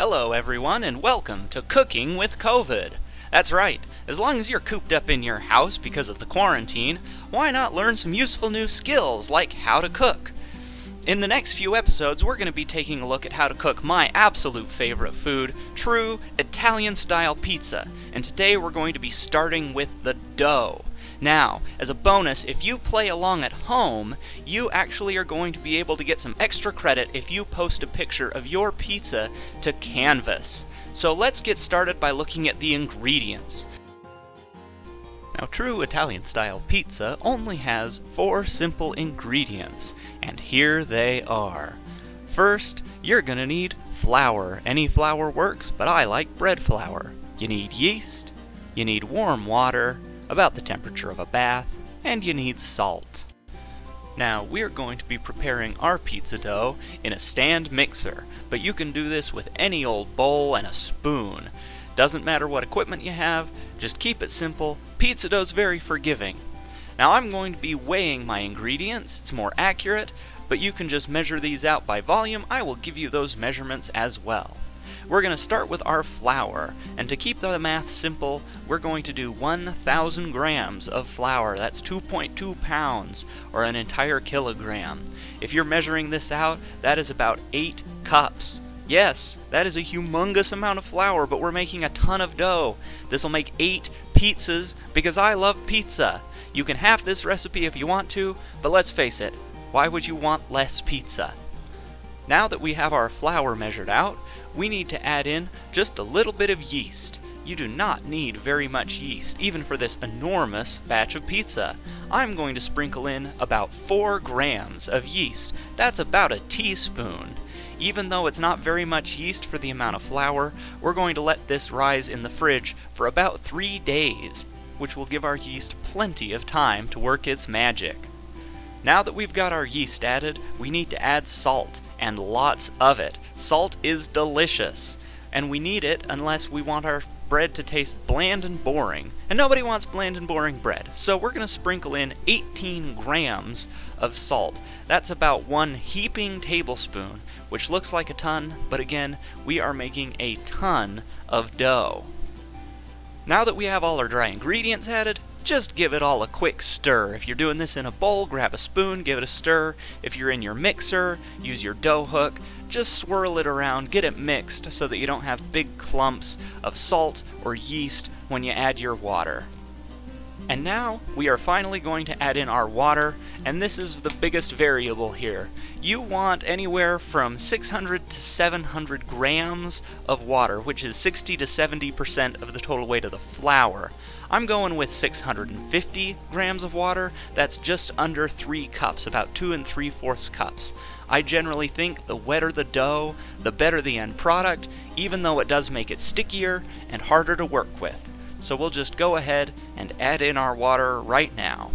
Hello everyone and welcome to Cooking with COVID. That's right, as long as you're cooped up in your house because of the quarantine, why not learn some useful new skills like how to cook? In the next few episodes, we're going to be taking a look at how to cook my absolute favorite food, true Italian-style pizza. And today we're going to be starting with the dough. Now, as a bonus, if you play along at home, you actually are going to be able to get some extra credit if you post a picture of your pizza to Canvas. So let's get started by looking at the ingredients. Now, true Italian-style pizza only has 4 simple ingredients, and here they are. First, you're gonna need flour. Any flour works, but I like bread flour. You need yeast, you need warm water, about the temperature of a bath, and you need salt. Now, we're going to be preparing our pizza dough in a stand mixer, but you can do this with any old bowl and a spoon. Doesn't matter what equipment you have, just keep it simple. Pizza dough's very forgiving. Now, I'm going to be weighing my ingredients. It's more accurate, but you can just measure these out by volume. I will give you those measurements as well. We're going to start with our flour, and to keep the math simple, we're going to do 1,000 grams of flour. That's 2.2 pounds, or an entire kilogram. If you're measuring this out, that is about 8 cups. Yes, that is a humongous amount of flour, but we're making a ton of dough. This will make 8 pizzas, because I love pizza. You can half this recipe if you want to, but let's face it, why would you want less pizza? Now that we have our flour measured out, we need to add in just a little bit of yeast. You do not need very much yeast, even for this enormous batch of pizza. I'm going to sprinkle in about 4 grams of yeast. That's about a teaspoon. Even though it's not very much yeast for the amount of flour, we're going to let this rise in the fridge for about 3 days, which will give our yeast plenty of time to work its magic. Now that we've got our yeast added, we need to add salt, and lots of it. Salt is delicious, and we need it unless we want our bread to taste bland and boring. And nobody wants bland and boring bread, so we're going to sprinkle in 18 grams of salt. That's about 1 heaping tablespoon, which looks like a ton, but again, we are making a ton of dough. Now that we have all our dry ingredients added, just give it all a quick stir. If you're doing this in a bowl, grab a spoon, give it a stir. If you're in your mixer, use your dough hook. Just swirl it around, get it mixed so that you don't have big clumps of salt or yeast when you add your water. And now, we are finally going to add in our water, and this is the biggest variable here. You want anywhere from 600 to 700 grams of water, which is 60 to 70% of the total weight of the flour. I'm going with 650 grams of water. That's just under 3 cups, about 2 3/4 cups. I generally think the wetter the dough, the better the end product, even though it does make it stickier and harder to work with. So we'll just go ahead and add in our water right now.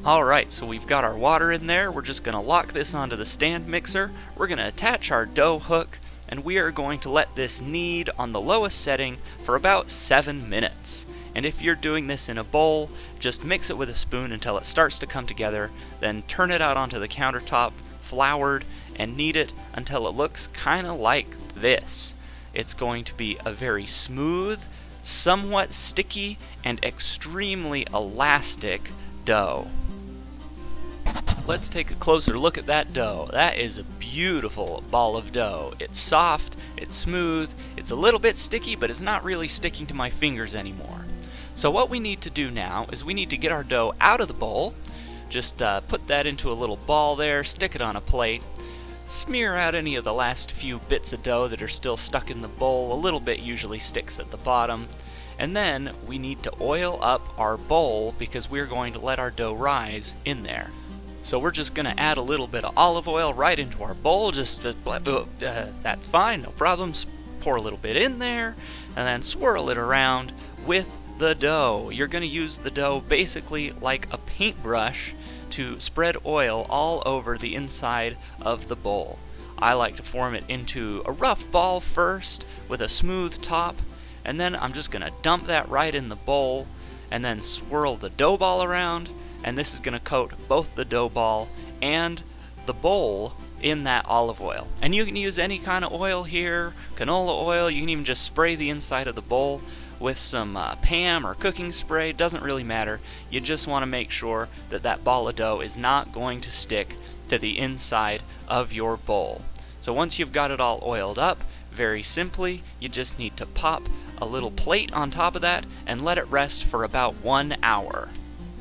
Alright, so we've got our water in there. We're just going to lock this onto the stand mixer. We're going to attach our dough hook, and we are going to let this knead on the lowest setting for about 7 minutes. And if you're doing this in a bowl, just mix it with a spoon until it starts to come together, then turn it out onto the countertop, floured, and knead it until it looks kind of like this. It's going to be a very smooth, somewhat sticky, and extremely elastic dough. Let's take a closer look at that dough. That is a beautiful ball of dough. It's soft, it's smooth, it's a little bit sticky, but it's not really sticking to my fingers anymore. So what we need to do now is we need to get our dough out of the bowl. Just put that into a little ball there, stick it on a plate, smear out any of the last few bits of dough that are still stuck in the bowl. A little bit usually sticks at the bottom. And then we need to oil up our bowl because we're going to let our dough rise in there. So we're just going to add a little bit of olive oil right into our bowl. Just that's fine, no problems. Pour a little bit in there and then swirl it around with the dough. You're going to use the dough basically like a paintbrush to spread oil all over the inside of the bowl. I like to form it into a rough ball first with a smooth top, and then I'm just going to dump that right in the bowl and then swirl the dough ball around, and this is going to coat both the dough ball and the bowl in that olive oil. And you can use any kind of oil here, canola oil. You can even just spray the inside of the bowl with some Pam or cooking spray. Doesn't really matter. You just want to make sure that that ball of dough is not going to stick to the inside of your bowl. So once you've got it all oiled up, very simply, you just need to pop a little plate on top of that and let it rest for about 1 hour.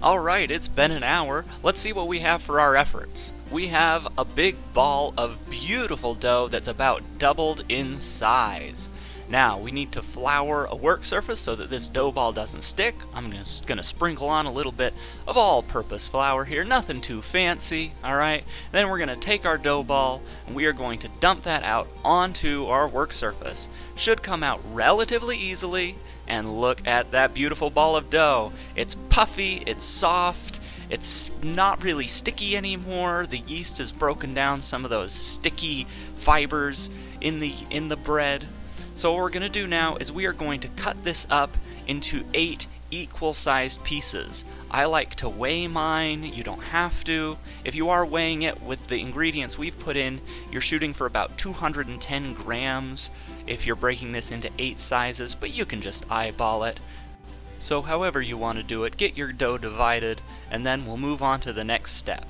Alright, it's been an hour. Let's see what we have for our efforts. We have a big ball of beautiful dough that's about doubled in size. Now, we need to flour a work surface so that this dough ball doesn't stick. I'm just going to sprinkle on a little bit of all-purpose flour here, nothing too fancy, alright? Then we're going to take our dough ball and we are going to dump that out onto our work surface. Should come out relatively easily, and look at that beautiful ball of dough. It's puffy, it's soft, it's not really sticky anymore. The yeast has broken down some of those sticky fibers in the bread. So what we're going to do now is we are going to cut this up into 8 equal-sized pieces. I like to weigh mine. You don't have to. If you are weighing it with the ingredients we've put in, you're shooting for about 210 grams if you're breaking this into 8 sizes, but you can just eyeball it. So however you want to do it, get your dough divided, and then we'll move on to the next step.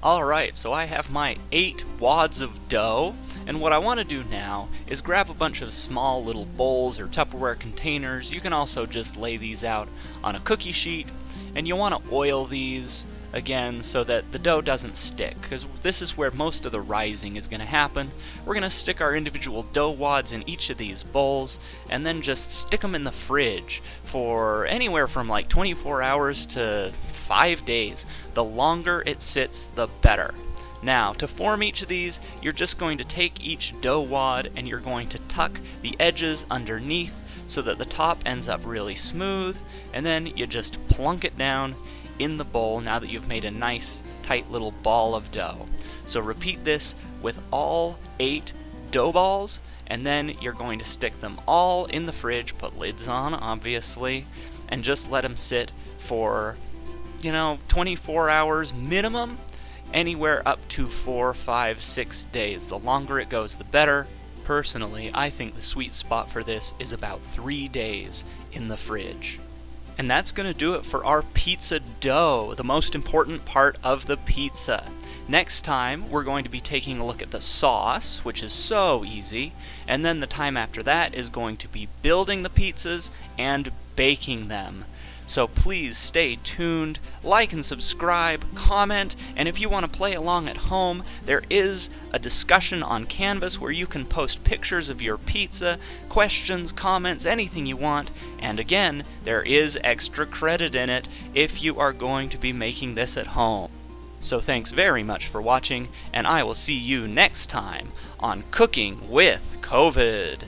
Alright, so I have my 8 wads of dough, and what I want to do now is grab a bunch of small little bowls or Tupperware containers. You can also just lay these out on a cookie sheet, and you want to oil these again so that the dough doesn't stick, because this is where most of the rising is going to happen. We're going to stick our individual dough wads in each of these bowls and then just stick them in the fridge for anywhere from like 24 hours to 5 days. The longer it sits, the better. Now, to form each of these, you're just going to take each dough wad and you're going to tuck the edges underneath so that the top ends up really smooth, and then you just plunk it down in the bowl now that you've made a nice tight little ball of dough. So repeat this with all 8 dough balls, and then you're going to stick them all in the fridge, put lids on obviously, and just let them sit for 24 hours minimum, anywhere up to 4, 5, 6 days. The longer it goes, the better. Personally, I think the sweet spot for this is about 3 days in the fridge. And that's going to do it for our pizza dough, the most important part of the pizza. Next time, we're going to be taking a look at the sauce, which is so easy, and then the time after that is going to be building the pizzas and baking them. So please stay tuned, like and subscribe, comment, and if you want to play along at home, there is a discussion on Canvas where you can post pictures of your pizza, questions, comments, anything you want, and again, there is extra credit in it if you are going to be making this at home. So thanks very much for watching, and I will see you next time on Cooking with COVID.